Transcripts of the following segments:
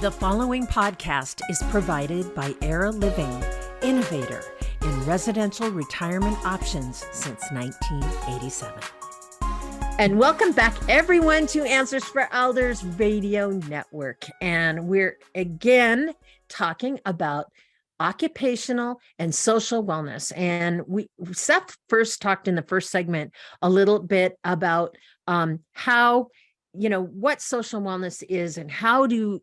The following podcast is provided by Era Living, innovator in residential retirement options since 1987. And welcome back, everyone, to Answers for Elders Radio Network. And we're again talking about occupational and social wellness. And Seth first talked in the first segment a little bit about how, what social wellness is and how do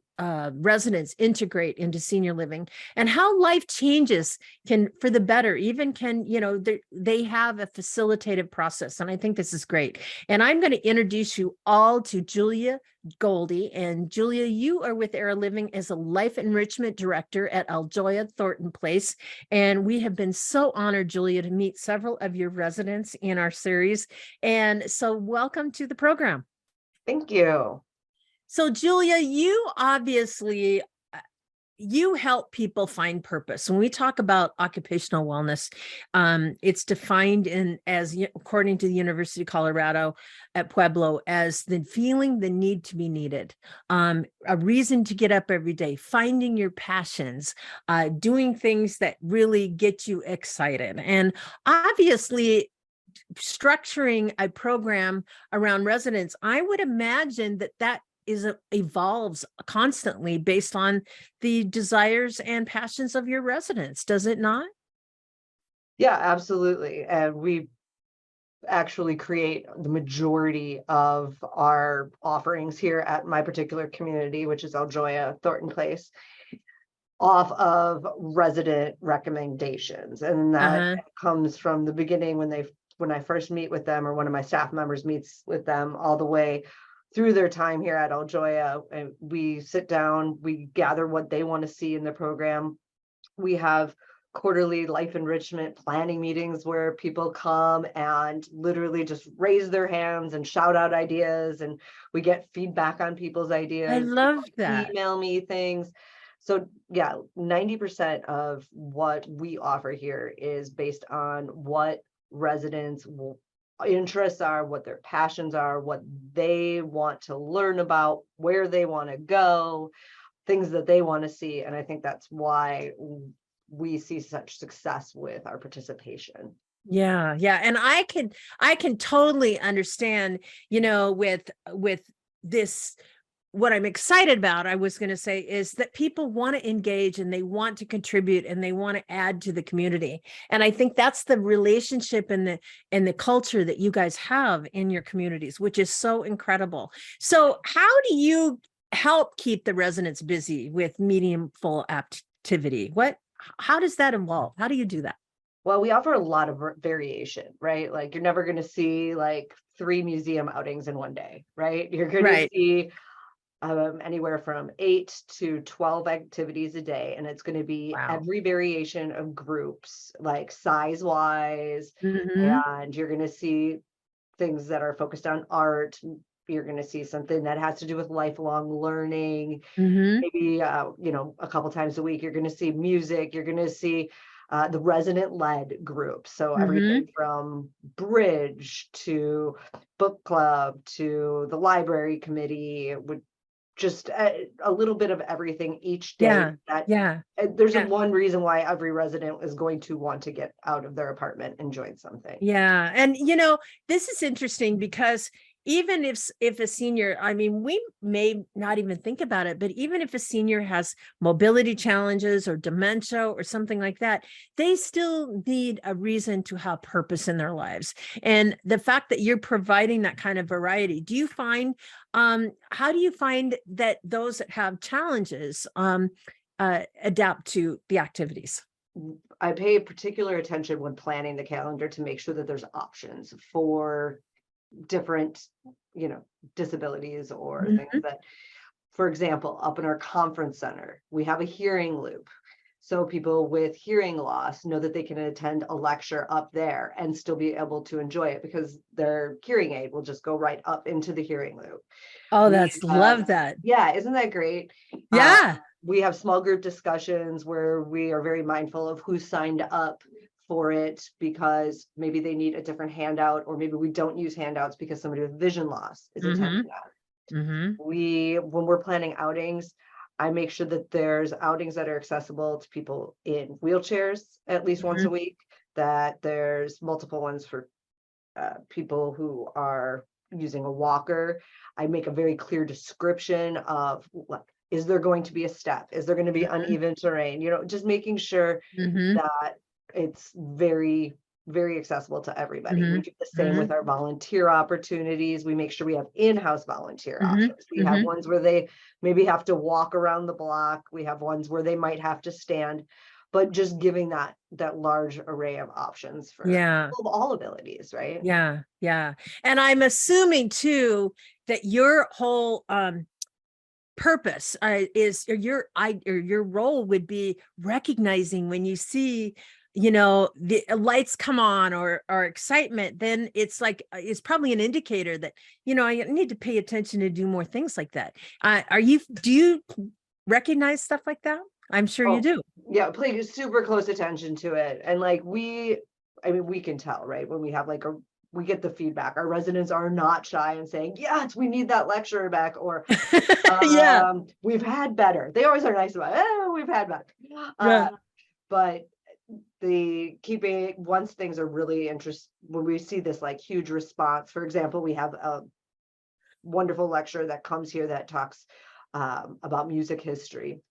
residents integrate into senior living, and how life changes can for the better, even can, they have a facilitative process. And I think this is great. And I'm going to introduce you all to Julia Goldie. And Julia, you are with Era Living as a life enrichment director at Aljoya Thornton Place. And we have been so honored, Julia, to meet several of your residents in our series. And so welcome to the program. Thank you. So Julia, you obviously, you help people find purpose. When we talk about occupational wellness, it's defined as, according to the University of Colorado at Pueblo, as the feeling the need to be needed, a reason to get up every day, finding your passions, doing things that really get you excited. And obviously, structuring a program around residents, I would imagine that evolves constantly based on the desires and passions of your residents, does it not? Yeah, absolutely. And we actually create the majority of our offerings here at my particular community, which is Aljoya Thornton Place, off of resident recommendations. And that comes from the beginning when I first meet with them, or one of my staff members meets with them, all the way through their time here at Aljoya. And we sit down, we gather what they want to see in the program. We have quarterly life enrichment planning meetings where people come and literally just raise their hands and shout out ideas, and we get feedback on people's ideas. I love that. Email me things. So yeah, 90% of what we offer here is based on what residents' interests are, what their passions are, what they want to learn about, where they want to go, things that they want to see. And I think that's why we see such success with our participation. Yeah. And I can totally understand, with this. What I'm excited about, I was going to say, is that people want to engage and they want to contribute and they want to add to the community. And I think that's the relationship and the culture that you guys have in your communities, which is so incredible. So how do you help keep the residents busy with meaningful activity? How does that involve? How do you do that? Well, we offer a lot of variation, right? Like, you're never going to see like 3 museum outings in one day, right? You're going to see anywhere from 8 to 12 activities a day. And it's going to be every variation of groups, like sizewise. And you're going to see things that are focused on art. You're going to see something that has to do with lifelong learning. Maybe, a couple times a week, you're going to see music. You're going to see the resident-led group. So everything from bridge to book club to the library committee, would just a little bit of everything each day. There's one reason why every resident is going to want to get out of their apartment and join something. Yeah. And, this is interesting because even if a senior, we may not even think about it, but even if a senior has mobility challenges or dementia or something like that, they still need a reason to have purpose in their lives. And the fact that you're providing that kind of variety, do you find, how do you find that those that have challenges adapt to the activities? I pay particular attention when planning the calendar to make sure that there's options for different, disabilities or things that, for example, up in our conference center, we have a hearing loop. So people with hearing loss know that they can attend a lecture up there and still be able to enjoy it because their hearing aid will just go right up into the hearing loop. Oh, love that. Yeah. Isn't that great? Yeah. We have small group discussions where we are very mindful of who signed up for it because maybe they need a different handout, or maybe we don't use handouts because somebody with vision loss is attending that. When we're planning outings, I make sure that there's outings that are accessible to people in wheelchairs at least once a week, that there's multiple ones for people who are using a walker. I make a very clear description of what is there going to be a step? Is there going to be uneven terrain? Just making sure that it's very, very accessible to everybody. We do the same with our volunteer opportunities. We make sure we have in-house volunteer options. We have ones where they maybe have to walk around the block. We have ones where they might have to stand, but just giving that large array of options for people of all abilities, right? Yeah. And I'm assuming too that your whole purpose is, or your role would be recognizing when you see, the lights come on or excitement, then it's like, it's probably an indicator that, I need to pay attention to do more things like that. Do you recognize stuff like that? I'm sure you do. Yeah, pay super close attention to it. And like we can tell, right? When we have we get the feedback. Our residents are not shy in saying, yes, we need that lecturer back, or we've had better. They always are nice about it. Oh, we've had better. But once things are really interesting, when we see this like huge response, for example, we have a wonderful lecturer that comes here that talks about music history,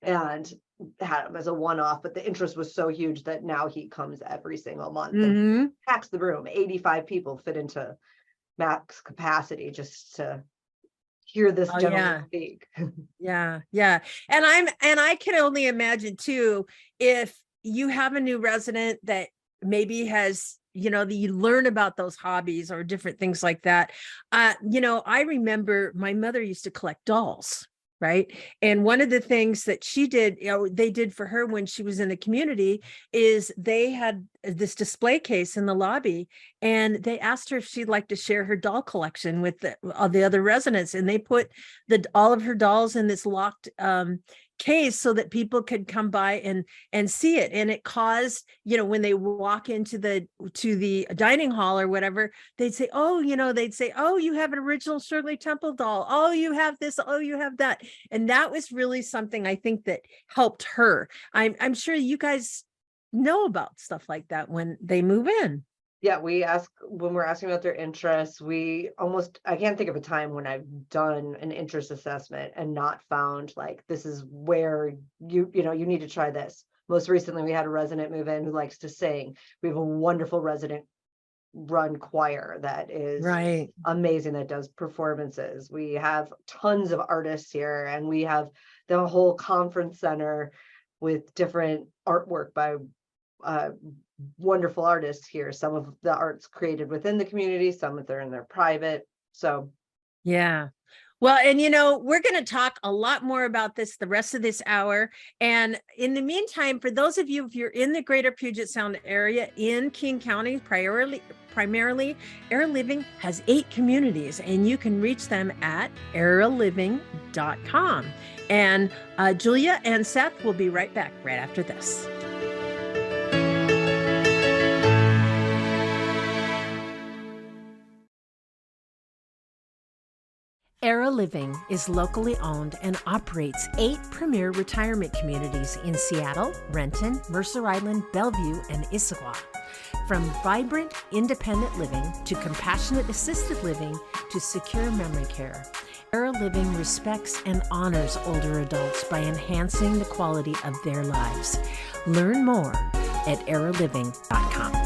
and had him as a one-off, but the interest was so huge that now he comes every single month and packs the room. 85 people fit into max capacity just to hear this gentleman speak. Yeah. And I can only imagine too, if you have a new resident that maybe has, you learn about those hobbies or different things like that. I remember my mother used to collect dolls. Right. And one of the things that she did, they did for her when she was in the community is they had this display case in the lobby, and they asked her if she'd like to share her doll collection with all the other residents. And they put all of her dolls in this locked case so that people could come by and see it. And it caused, when they walk into the dining hall or whatever, they'd say, oh, you have an original Shirley Temple doll. Oh, you have this. Oh, you have that. And that was really something I think that helped her. I'm sure you guys know about stuff like that when they move in. Yeah, when we're asking about their interests, I can't think of a time when I've done an interest assessment and not found like, this is where you need to try this. Most recently, we had a resident move in who likes to sing. We have a wonderful resident run choir that is amazing, that does performances. We have tons of artists here, and we have the whole conference center with different artwork by wonderful artists here. Some of the art's created within the community, some of they're in their private. So well, and we're going to talk a lot more about this the rest of this hour. And in the meantime, for those of you, if you're in the greater Puget Sound area in King County, primarily Era Living has 8 communities, and you can reach them at eraliving.com. And Julia and Seth will be right back right after this. Era Living is locally owned and operates 8 premier retirement communities in Seattle, Renton, Mercer Island, Bellevue, and Issaquah. From vibrant, independent living to compassionate assisted living to secure memory care, Era Living respects and honors older adults by enhancing the quality of their lives. Learn more at eraliving.com.